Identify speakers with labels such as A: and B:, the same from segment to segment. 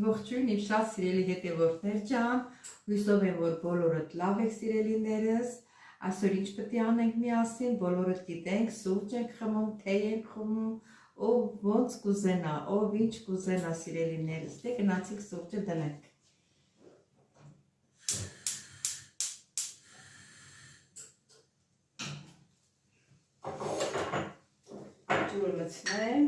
A: ողջույն, իմ շատ սիրելի հետևորդներ ջան, հույսով եմ, որ բոլորդ լավ եք սիրելիներս, այսօր ինչ պետք է անենք միասին, բոլորդ գիտենք, սուրճ ենք խմում, թեյ ենք խմում, ով ոնց կուզենա, ով ինչ կուզենա սիրելիներս, դե գնացիք սուրճը դնենք։ Ջուրը լցնեմ։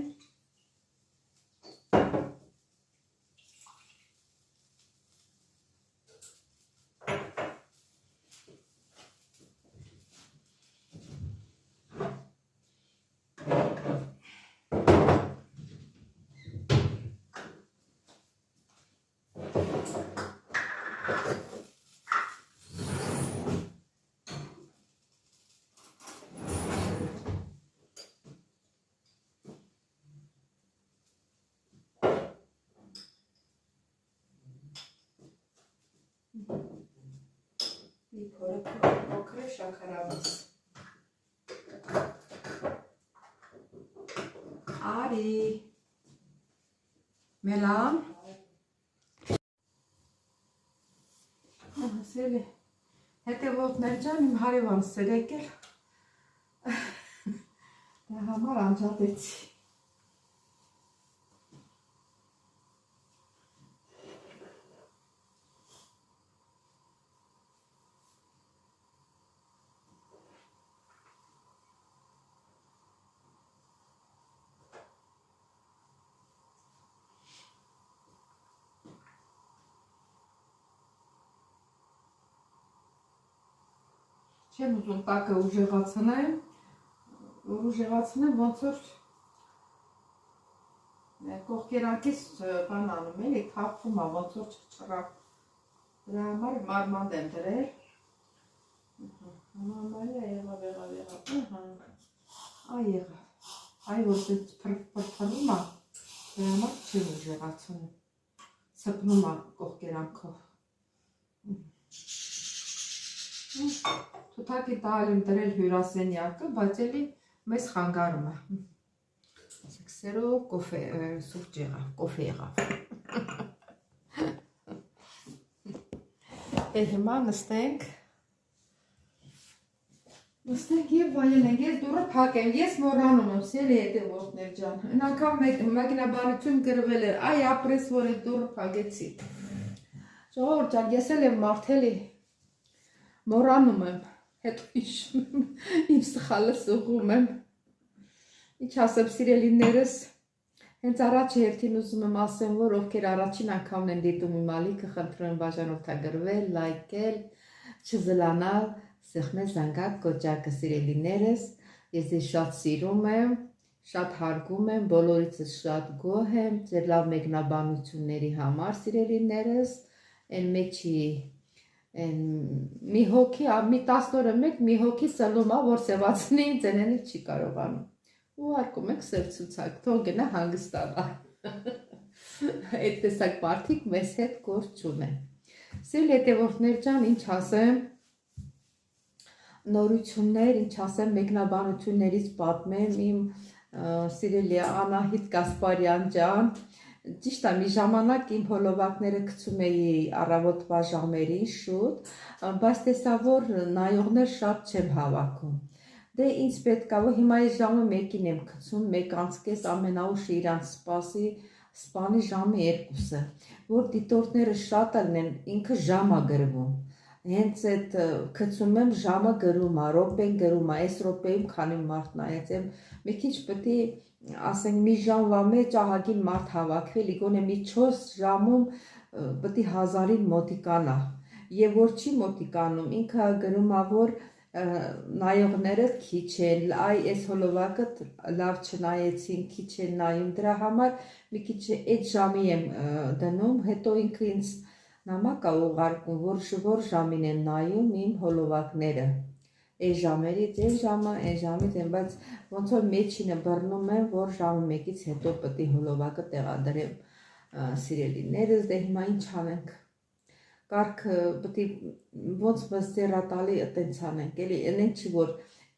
A: Փոքր շաքարավազ։ Արի։ Մելան։ Սիրելի հետևորդներ ջան, իմ հարևանս էր եկել։ Դա համար անջատեցի։ Չեմ ուզում տակը ուժեղացնեմ, ոնց որ կողքերակից բան անում էլի, թափվում է, ոնց որ չչռա, դրա համար մարմանդ եմ դրել, այ որ փրփրում է, դրա համար չեմ ուժեղացնում, սպնում է կողքերանքով, թութակի տալ եմ դրել հյուրասենյակը, բայց էլի մեզ խանգարում է, սերով սուրճ եղավ, կոֆե եղավ, հիմա նստենք և վայելենք, ես դուրը փակեմ, ես մոռանում եմ, սիրելի հետևորդներ ջան, այն անգամ մեկնաբանություն գրվել էր, այ ապրես, որ այդ դուրը փակեցի, ժողովուրդ ջան, ես էլ եմ մարդ էլի, մոռանում եմ, հետո հիշում եմ, իմ սխալս ուղղում եմ, ինչ ասեմ սիրելիներս, հենց առաջ հերթին ուզում եմ ասեմ, որ ովքեր առաջին անգամն են դիտում իմ ալիքը, խնդրում եմ բաժանորդագրվել, լայքել, չզլանալ, սեղմել զանգակ կոճակը սիրելիներս, ես ձեզ շատ սիրում եմ, շատ հարգում եմ, բոլորիցս շատ գոհ եմ, ձեր լավ մեկնաբանությունների համար սիրելիներս, այն մեջի մի հոգի, մի 10 օրը մեկ մի հոգի ծլում է, որ սևացնի ինձ ենելի չի կարողանում, ու արկում եք սև ցուցակ, թող գնա հանգստանա, այդ տեսակ մարդիկ մեզ հետ գործ չունեն, սիրելի հետևորդներ ջան, ինչ ասեմ, նորություններ, ինչ ասեմ, մեկնաբանություններից պատմեմ իմ սիրելի Անահիտ Կասպարյան ջան, ճիշտ է, մի ժամանակ իմ հոլովակները գցում էի առավոտվա ժամերին շուտ, բայց տեսա, որ նայողներ շատ չեմ հավաքում, դե ինձ պետք է, որ հիմա այս ժամը 1-ին եմ գցում, 1:30 ամենաուշը իրանց սպանի ժամը 2-ը, որ դիտորդները շատ լինեն, ինքը ժամ է գրվում, հենց այդ գցում եմ ժամը գրում է, րոպեն գրում է, այս րոպեում քանի մարդ նայեց եմ, մի քիչ պետք է ասենք մի ժամվա մեջ ահագին մարդ հավաքվել, գոնե մի 4 ժամում պետք է 1000-ին մոտիկանա, եւ որ չի մոտիկանում, ինքը գրում է, որ նայողները քիչ են, այ այս հոլովակը լավ չնայեցին, քիչ են նայում, դրա համար մի քիչ այդ ժամի եմ դնում, հետո ինքը ինձ նամակ է ուղարկում, որ ժամին են նայում իմ հոլովակները, այս ժամերից, այս ժամը, այս ժամից եմ, բայց ոնց որ մեջինը բռնում եմ, որ ժամը 1-ից հետո պետք է հոլովակը տեղադրեմ սիրելիներս, դե հիմա ինչ անենք, կարգը պետք է ոնց մստերատալի այտենց անենք, էլի այնենք չի, որ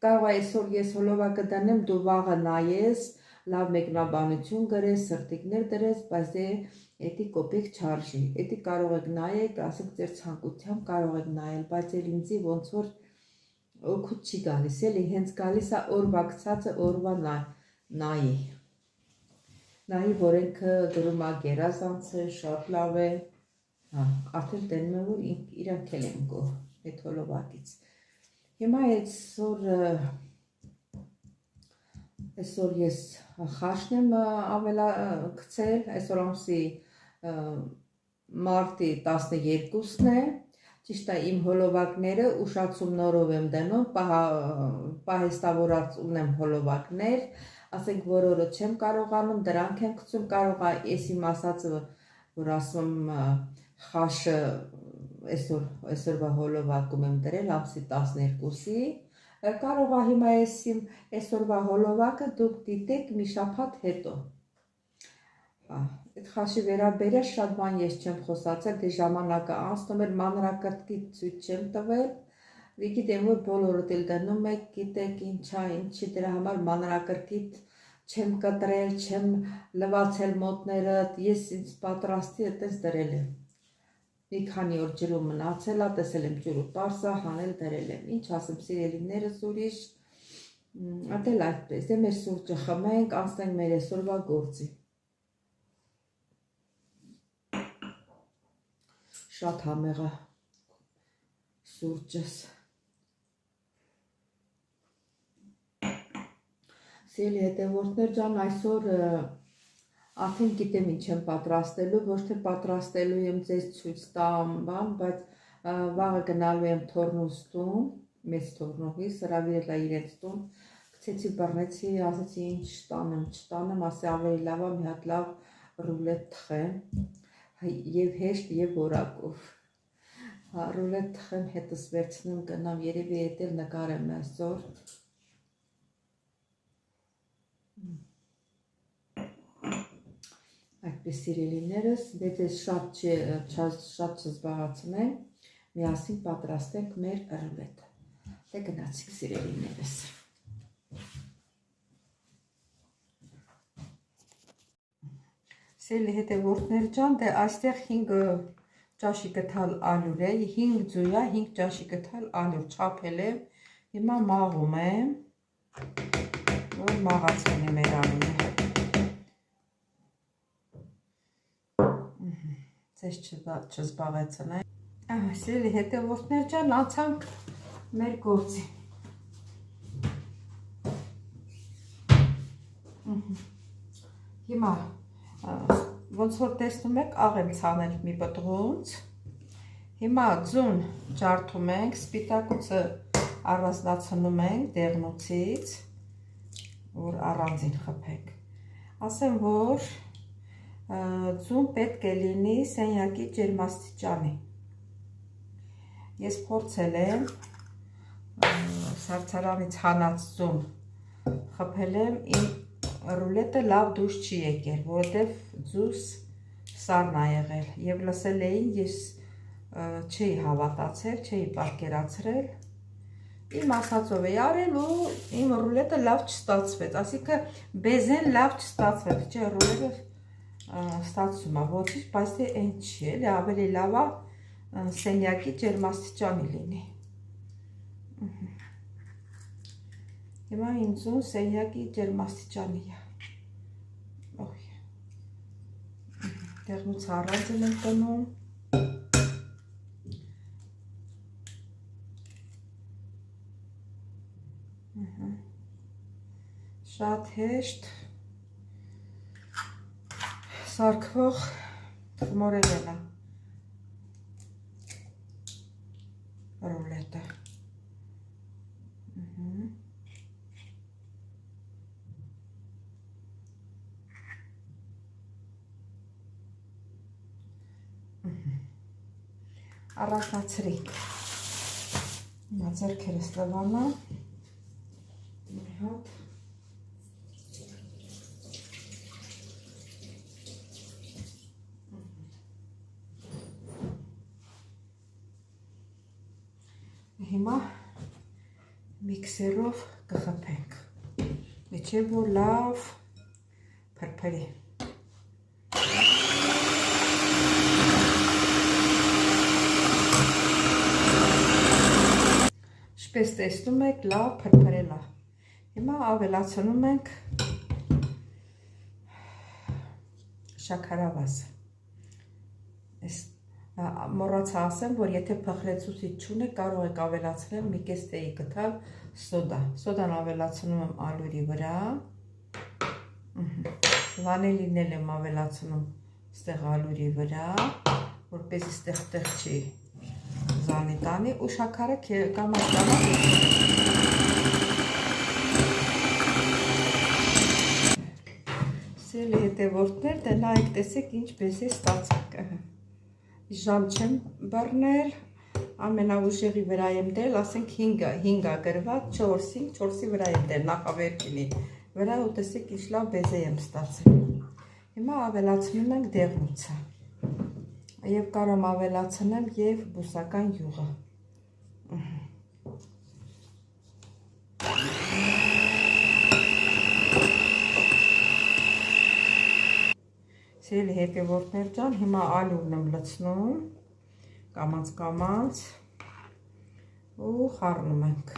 A: կարող է այսօր ես հոլովակը դնեմ, դու վաղը նայես, լավ մեկնաբանություն գրես, սրտիկներ դրես, բայց դե Էդի կոպեկ չարժի, էդի կարող եք նայեք, ասենք ձեր ցանկությամբ կարող եք նայել, բայց էլ ինձի ոնց որ օգուտ չի գալիս, էլի հենց գալիս է օրվա գցածը օրվա նայի։ Նայի, որ ինքը գրում է գերազանց է, շատ լավ է, արդեն տենում է, որ իրանք էլ են գոհ այդ հոլովակից։ Հիմա այսօր ես խաշն եմ ավելագցել, այսօր ամսի մարտի 12-ն է, ճիշտ է իմ հոլովակները ուշացում նորով եմ դնում, պահեստավորած ունեմ հոլովակներ, ասենք որ օրը չեմ կարողանում, դրանք եմ գցում, կարող է ես իմ ասածը, որ ասում խաշը այսօրվա հոլովակում եմ դրել ամսի 12-ի, կարող է հիմա այսօրվա հոլովակը դուք դիտեք մի շաբաթ հետո։ Այդ խաշի վերաբերյալ շատ բան ես չեմ խոսացել, դե ժամանակը անցնում էր, մանրակրկիտ ցույց չեմ տվել, գիտեմ որ բոլորդ էլ դնում եք, գիտեք ինչի դրա համար մանրակրկիտ չեմ կտրել, չեմ լվացել մոտներդ, ես ինձ պատրաստի այդպես դրել եմ։ Մի քանի օր ջրում մնացել է, տեսել եմ ջուրը պարզ է, հանել դրել եմ, ինչ ասեմ սիրելիներս ուրիշ, այդել այդպես, դե մեր սուրճը խմենք, անցնենք մեր այսօրվա գործի։ Շատ համեղ է սուրճս։ Սիրելի հետևորդներ ջան, այսօր արդեն գիտեմ ինչ եմ պատրաստելու, ոչ թե պատրաստելու եմ ձեզ ցույց տամ, բայց վաղը գնալու եմ թորնուս տուն, մեծ թորնողիս, հրավիրել է իրենց տուն, գցեցի բռնեցի, ասեցի ինչ չտանեմ, ասի ավելի լավ է մի հատ լավ ռուլետ թխեմ, եւ հեշտ եւ որակով։ Ռուլետ թխեմ, հետս վերցնեմ, գնամ, երևի էդ էլ նկարեմ այսօր։ Այդպես սիրելիներս, դե ձեզ շատ չզբաղացնեմ, միասին պատրաստենք մեր ռուլետը։ Դե գնացինք սիրելիներս։ Սիրելի հետևորդներ ջան, դե այստեղ 5 ճաշի գթալ ալյուր է, 5 ձույա, 5 ճաշի գթալ ալյուր չափել եմ, հիմա մաղում եմ, որ մաղացնի մեր ալյուրը։ Ձեզ չզբաղեցնեմ։ Սիրելի հետևորդներ ջան, անցանք մեր գործի։ Հիմա ոնց որ տեսնում եք, աղ եմ ցանել մի պտղունց։ Հիմա ձուն ջարդում ենք, սպիտակուցը առանձնացնում ենք դեղնուցից, որ առանձին խփենք։ Ասեմ, որ ձուն պետք է լինի սենյակի ջերմաստիճանի։ Ես փորձել եմ սարցարանից հանած ձուն խփել եմ, իմ ռուլետը լավ դուրս չի եկել, որովհետև ձուս սառն է եղել եւ լսել էին, ես չէի հավատացել, չէի պատկերացրել, իմ ասածով էի արել ու իմ ռուլետը լավ չստացվեց, ասիկը բեզեն լավ չստացվեց, չէ, ռուլետը ստացվում է, ոչինչ, բայց թե այն չի, էլի ավելի լավ է սենյակի ջերմաստիճանի լինի։ Հիմա ինձ ու սենյակի ջերմաստիճանի է։ Դեղնուց առանձին եմ տնում։ Շատ հեշտ սարքվող մորեղեն է ռուլետը։ Առաջնացրի։ Հիմա ձեռքերս լվանա։ Մի հատ։ Հիմա միքսերով կխփենք, միջև որ լավ փրփրի։ Ինչպես տեսնում եք, լավ փրփրել է։ Հիմա ավելացնում ենք շաքարավազը։ Մոռացա ասեմ, որ եթե փխրեցուցիչ չունեք, կարող եք ավելացնել մի կես թեյի գթալ սոդա։ Սոդան ավելացնում եմ ալուրի վրա։ Վանիլին էլ եմ ավելացնում ստեղ ալուրի վրա, որպեսզի ստեղ չի զանի տանի ու շաքարը կամաց-կամաց Սիրելի հետևորդներ, դե նայեք, տեսեք ինչպես է ստացել։ Ժամ չեմ բռնել, ամենաուժեղի վրա եմ դել, ասենք 5-ա գրված, 4-ի վրա եմ դել, նախավերքինի վրա ու տեսեք ինչ լավ բեզե եմ ստացել։ Հիմա ավելացնում ենք դեղնուցը և կարող եմ ավելացնեմ և բուսական յուղը։ Սիրելի հետևորդներ ջան, հիմա ալուրն եմ լցնում, կամաց-կամաց ու խառնում ենք։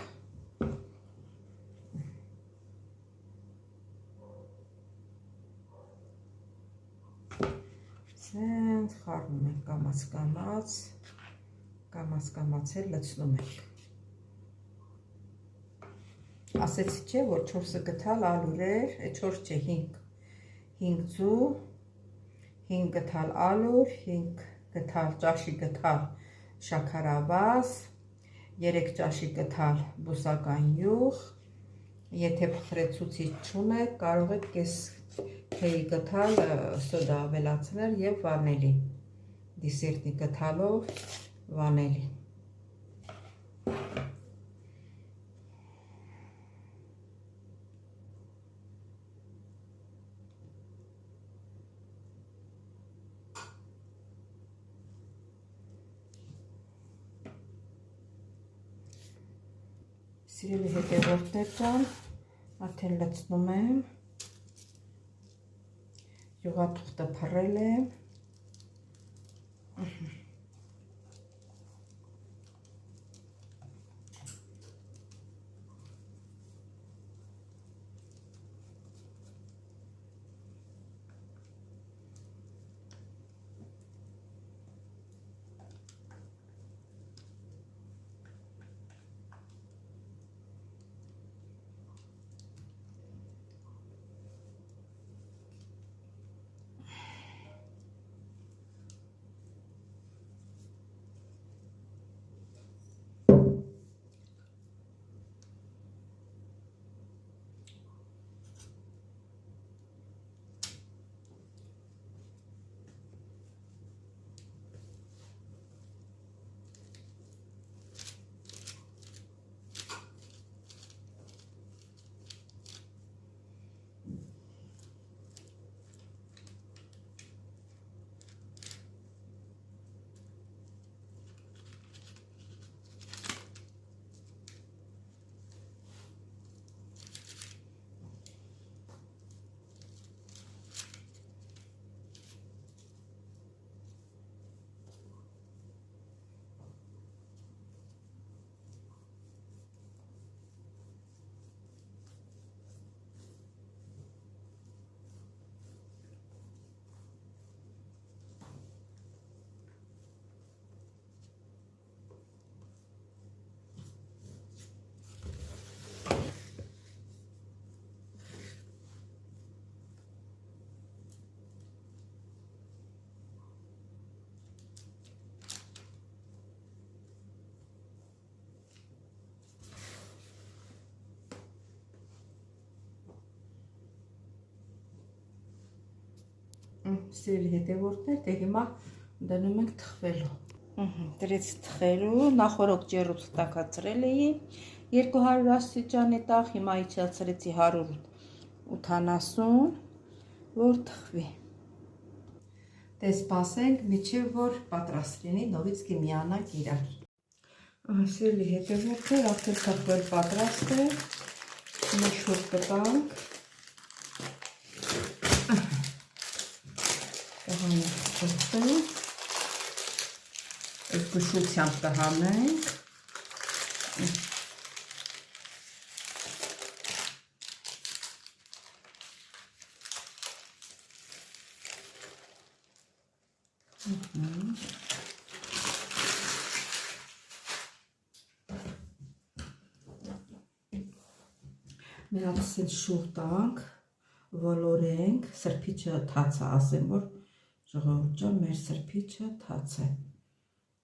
A: Սենց խառնում ենք կամաց-կամաց էլ լցնում ենք։ Ասեցի չէ, որ 4 գթալ ալուր էր, 4 չէ, 5 ձու, 5 գթալ ալուր, 5 գթալ ճաշի գթալ շաքարավազ, 3 ճաշի գթալ բուսական յուղ, եթե փխրեցուցիչ չունեք, կարող եք կես թեյի գթալ սոդա ավելացնել և վանիլին, դիսերտի գթալով վանիլին։ Սիրելի հետևորդներ ջան, արդեն լցնում եմ, յուղաթուղթը փռել եմ, Սիրելի հետևորդներ, դե հիմա դնում ենք թխվելու։ Դրեց թխելու, նախորդ ջեռուց տաքացրել էի 200 աստիճանի տակ, հիմա իջացրեցի 180, որ թխվի։ Դե սպասենք, մինչև որ պատրաստ լինի, նորից կմիանանք իրար։ Սիրելի հետևորդներ, արդեն թխվել պատրաստ է, հիմա շուտ կտանք։ Զգուշությամբ կհանենք, Մի հատ սենց շուռ տանք, ոլորենք, սրբիչը թաց է, ասեմ, որ ժողովուրդ ջան, մեր սրբիչը թաց է։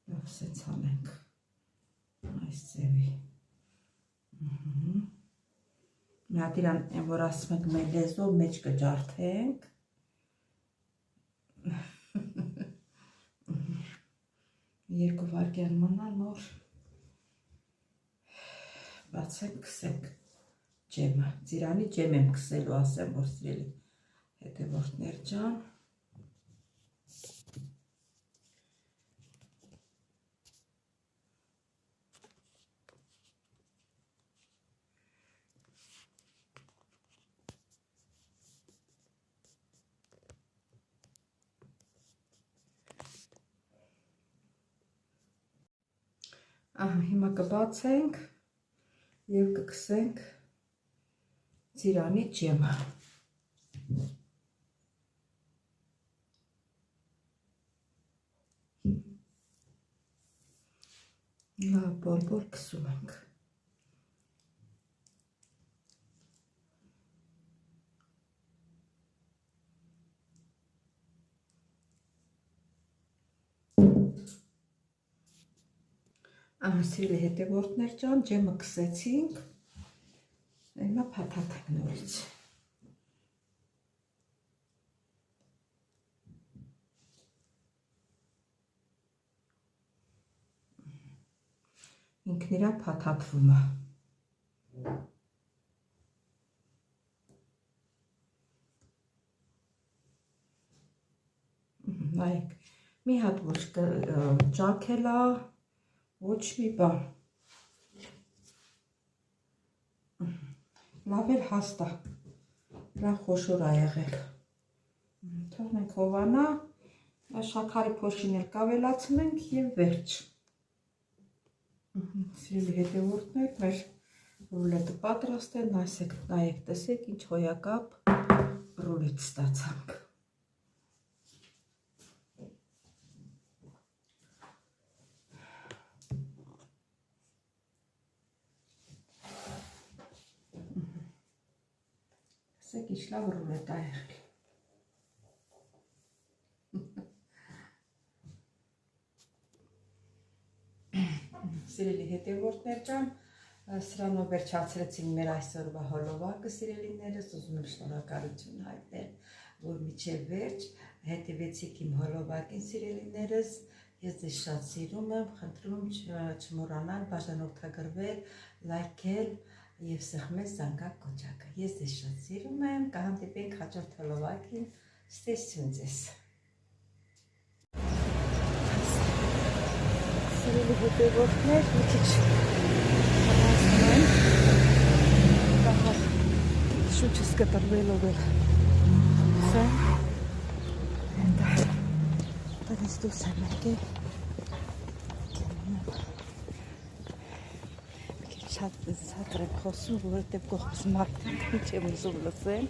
A: Լավ սենց անենք, այս ձևի։ Մի հատ իրան, որ ասում ենք մեր լեզվով մեջ կջարդենք։ Երկու վայրկյան մնա նոր բացենք, քսենք ջեմը, ծիրանի ջեմ եմ քսելու, ասեմ, որ սիրելի հետևորդներ ջան։ Ահա, հիմա կբացենք և կքսենք ծիրանի ջեմը։ Լավ բոլ քսում ենք։ Սիրելի հետևորդներ ջան, ջեմը քսեցինք, հիմա փաթաթենք նորից։ Ինքն իրա փաթաթվում է։ Նայեք, մի հատ ոչ ճաքել է, ոչ մի բան։ Լավ էլ հաստ է, լավ խոշոր է եղել։ Թողնենք հովանա, շաքարի փոշին էլ կավելացնենք և վերջ։ Սիրելի հետևորդներ, մեր ռուլետը պատրաստ է, նայեք, տեսեք ինչ հոյակապ ռուլետ ստացանք։ Տեսեք ինչ լավ ռուլետ է եղել։ Սիրելի հետևորդներ ջան, սրանով վերջացրեցինք մեր այսօրվա հոլովակը, սիրելիներս, ուզում եմ շնորհակալություն հայտնել, որ մինչև վերջ հետևեցիք իմ հոլովակին, սիրելիներս, ես ձեզ շատ սիրում եմ, խնդրում չմոռանալ բաժանորդագրվել, լայքել և սեղմել զանգակ կոճակը։ Ես ձեզ շատ սիրում եմ, կհանդիպենք հաջորդ հոլովակին, ստեսություն ձեզ։ Սիրելի հետևորդներ, մի քիչ հավասնում շուչս կտրվելով էլ սեմ, տնից դուս եմ եկել, մի քիչ շատ սատր եմ խոսում, որովհետև կողքս մարդիկ ինչ եմ ուզում լսել,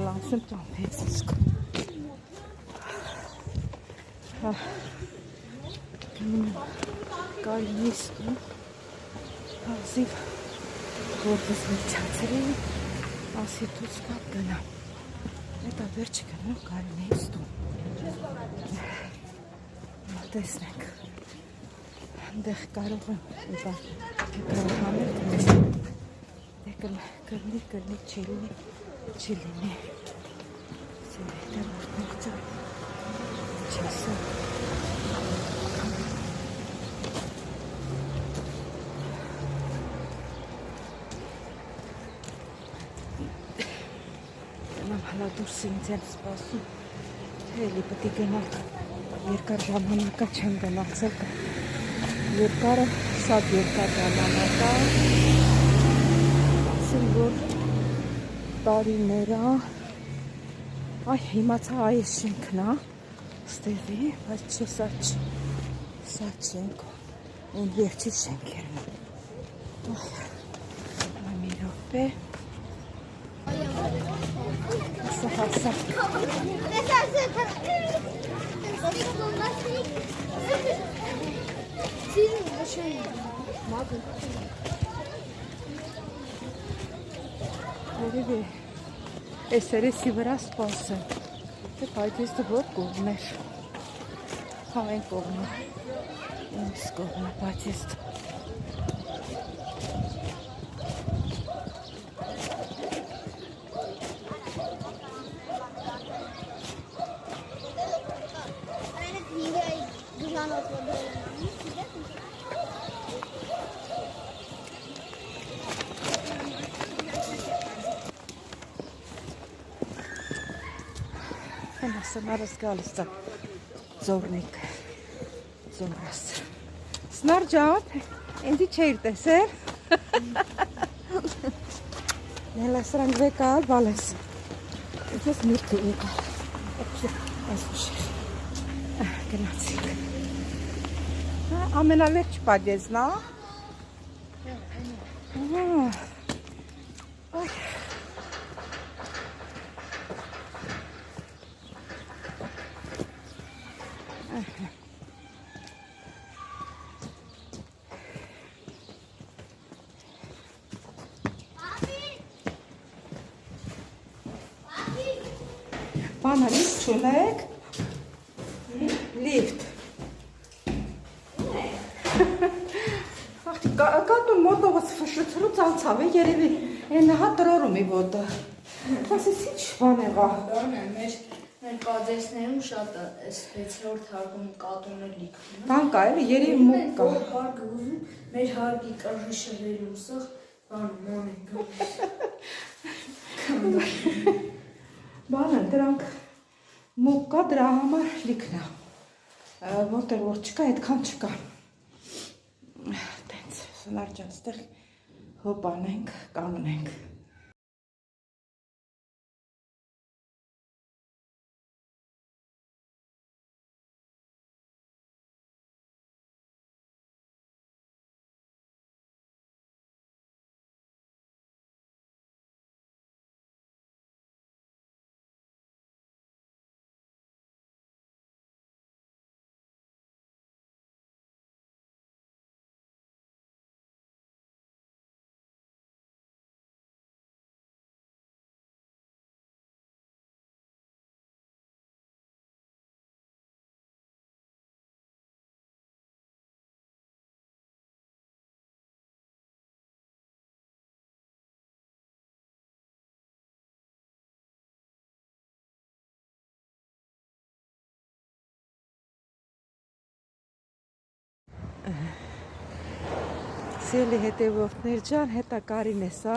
A: լանցում ճամփեց իսկում։ Կային իսկում, ասիվ որպես վերջացրի, ասի դուց կապ գնամ, հետա վերջը գնում կային իսկում, տեսնենք, դեղ կարող եմ կարող անել, կրնի չիլինի, սիրելի որտեղ ճան, չեսը, հլա դուրս ինձ եմ սպասում, թե էլի պետք է գնալ, երկար ժամանակա չեմ գնացել, երկարը շատ երկար ժամանակա, ասեմ, որ տարիները, այ հիմացա այս շենքն է, ստեղի, բայց չէ սա չենք, են վերջի շենքերն այ մի րոպե, Սահասա։ Երևի էսերեսի վրա սպասեմ։ Թե պայթեստը որ կողմ էր։ Հա այն կողմը։ Ինձ կողմը պայթեստ։ Սնարս գալիս է ձորնիկ, ձորս։ Սնար ջան, ինձի չէիր տեսեր։ Նելա սրանք վեկալ, բալես։ Ես միրդի եկալ։ Այս ուշեր։ Գնացիք։ Ամենավերջ պադեզն, Բանը լիվտ չունեք, լիվտ, կատուն մոտովս վշլցրուց անցավ է երևի, են հա տրորում ի ոտը, ասես ինչ բան եղա։
B: Մեր պադեսներում շատ սպեցիորդ հարգում կատունը լիքվում։
A: Բան կա էլի, երևի մուկ կա։
B: Մենք հարգը ուզում, մեր հարգի կրհի շղերում սղ, բան ման ենք։
A: Բանը դրանք մուկ կա, դրա համար լիքն է, որտեղ որ չկա, այդքան չկա։ Տենց, սնար ջան, ստեղ հոպ անենք, կանգնենք։ Սիրելի հետևորդներ ջան, հետա Կարին է սա,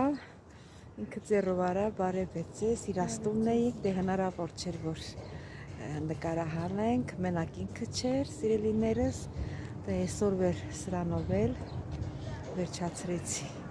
A: ինքը ձեռով արա, բարևեց ես, իրաստումն էիք, դե հնարավոր չէր, որ նկարահանենք, մենակ ինքը չէր, սիրելիներս, դե այսօր վեր սրանով էլ վերջացրեցի։